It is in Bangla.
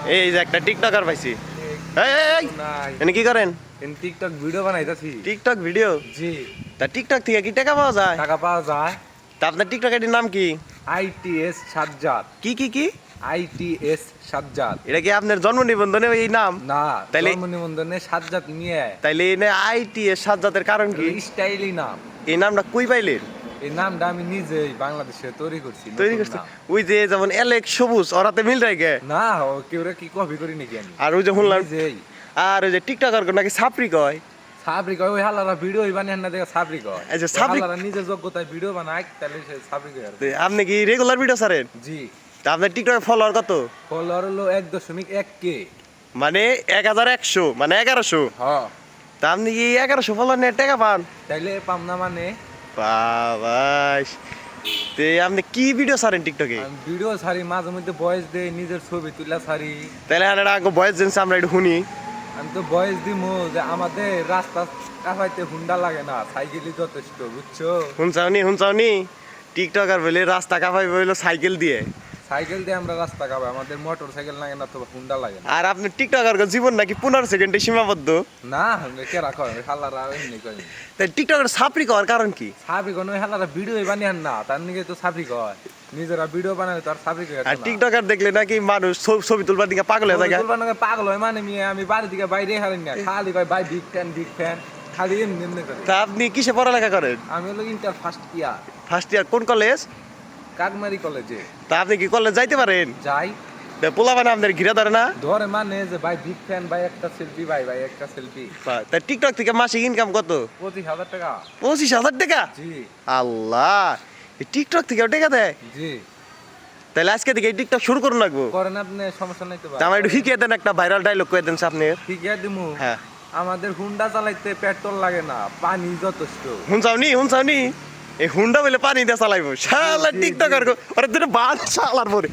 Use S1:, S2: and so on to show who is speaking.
S1: এই যে একটা টিকটকার পাইছি। এই এনে কি করেন?
S2: টিকটক ভিডিও বানাইতাছি।
S1: TikTok video?
S2: জি।
S1: তা টিকটক থেকে কি টাকা পাওয়া যায়?
S2: টাকা পাওয়া যায়।
S1: তা আপনার টিকটক আইডির নাম কি?
S2: আইটিএস সাজ্জাদ।
S1: কি?
S2: আইটিএস সাজ্জাদ।
S1: এটা কি আপনার জন্ম নিবন্ধনে এই নাম?
S2: না,
S1: তাইলে
S2: জন্ম নিবন্ধনে সাজ্জাদ নিয়ে।
S1: তাইলে এনে আইটিএস সাজ্জাদের কারণ কি?
S2: স্টাইলই নাম।
S1: এই নামটা কই পাইলেন?
S2: এই নামটা আমি নিজেই বাংলাদেশে তৈরি করছি।
S1: তৈরি করছে ওই যে যেমন এলেক সবুজ ওরাতে মিল রাখে
S2: না, কেউ কি কপি করি নাকি আমি?
S1: আর ওই যে শুনলাম
S2: নিজেই।
S1: আর ওই যে টিকটকার নাকি ছাপরি কয়।
S2: সাবরি কয় ওই হালারা ভিডিও বানায় না দেখে সাবরি কয়।
S1: এই যে সাবরি
S2: হালারা নিজের যোগ্যতায় ভিডিও বানায় তাহলে সে সাবরি কয়।
S1: আপনি কি রেগুলার ভিডিও ছাড়েন?
S2: জি।
S1: তা আপনার টিকটকে ফলোয়ার কত?
S2: ফলোয়ার হলো 1.1K।
S1: মানে 1100 মানে 1100।
S2: হ্যাঁ।
S1: তা আপনি কি 1100 ফলোয়ার নিয়ে টাকা পান?
S2: তাইলে পাম না মানে?
S1: বাবাস। তে আপনি কি ভিডিও ছাড়েন টিকটকে?
S2: আমি ভিডিও ছাড়ি, মাঝে মধ্যে ভয়েস দেই, নিজের ছবি তুলা ছাড়ি।
S1: তাহলে আমরা আগে ভয়েস জেন্স আমরা একটু শুনি।
S2: আমি তো ভয়েস দিমু যে আমাদের রাস্তা কাফাইতে হুন্ডা লাগে না, সাইকেলই যথেষ্ট, বুঝছো?
S1: শুনছাওনি টিকটকার বলে রাস্তা কাপাই বইলো সাইকেল দিয়ে।
S2: সাইকেল দিয়ে আমরা রাস্তা কাপাই, আমাদের মোটর সাইকেল লাগে না, তো হুন্ডা লাগে না।
S1: আর আপনি টিকটকার জীবন নাকি 15 সেকেন্ডে সীমাবদ্ধ।
S2: না, কে রাখো হালারা এমনি কই।
S1: তাই টিকটকের ছাপরি করার কারণ কি?
S2: সাবরি কোন হালারা ভিডিও বানিয়ে না, তার নিকে তো সাবরি কয়। নিজেরা ভিডিও বানায় তো আর সাবরি কয় না।
S1: আর টিকটকার দেখলে নাকি মানুষ ছবি তুলবার দিকে পাগল হয়ে যায়।
S2: পাগল হয় মানে আমি বাড়ি থেকে বাইরে হারেন না, খালি কয় ভাই বিগ ফ্যান খালি এমনি করে।
S1: তা আপনি কিসে পড়ালেখা করেন?
S2: আমি হলো inter first year.
S1: First year কোন কলেজ?
S2: কাকমারি কলেজে।
S1: তা আপনি কি কলেজ যাইতে পারেন?
S2: যাই।
S1: পোলা মানে আপনার ঘিরে ধরে না?
S2: ধরে মানে যে ভাই বিগ ফ্যান, ভাই একটা সেলফি, ভাই একটা সেলফি।
S1: তা টিকটক থেকে মাসিক ইনকাম কত?
S2: 25,000 টাকা।
S1: 25,000 টাকা?
S2: জি।
S1: আল্লাহ, টিকটক থেকে টাকা দেয়?
S2: জি।
S1: তাহলে আজকে থেকে টিকটক শুরু করুন লাগবো।
S2: করেন আপনি, সমস্যা নাই তো ভাই।
S1: তা আমার একটু শিখিয়ে দেন, একটা ভাইরাল ডায়লগ করে দেন আপনি।
S2: ঠিক আছে দিমু।
S1: হ্যাঁ।
S2: আমাদের হুন্ডা চালাইতে পেট্রোল লাগে না, পানি যথেষ্ট।
S1: শুনছাওনি এই হুন্ডা বলে পানি দিয়ে চালাইবো শালা টিকটকার ওরা দুটো বাদ শালার পরে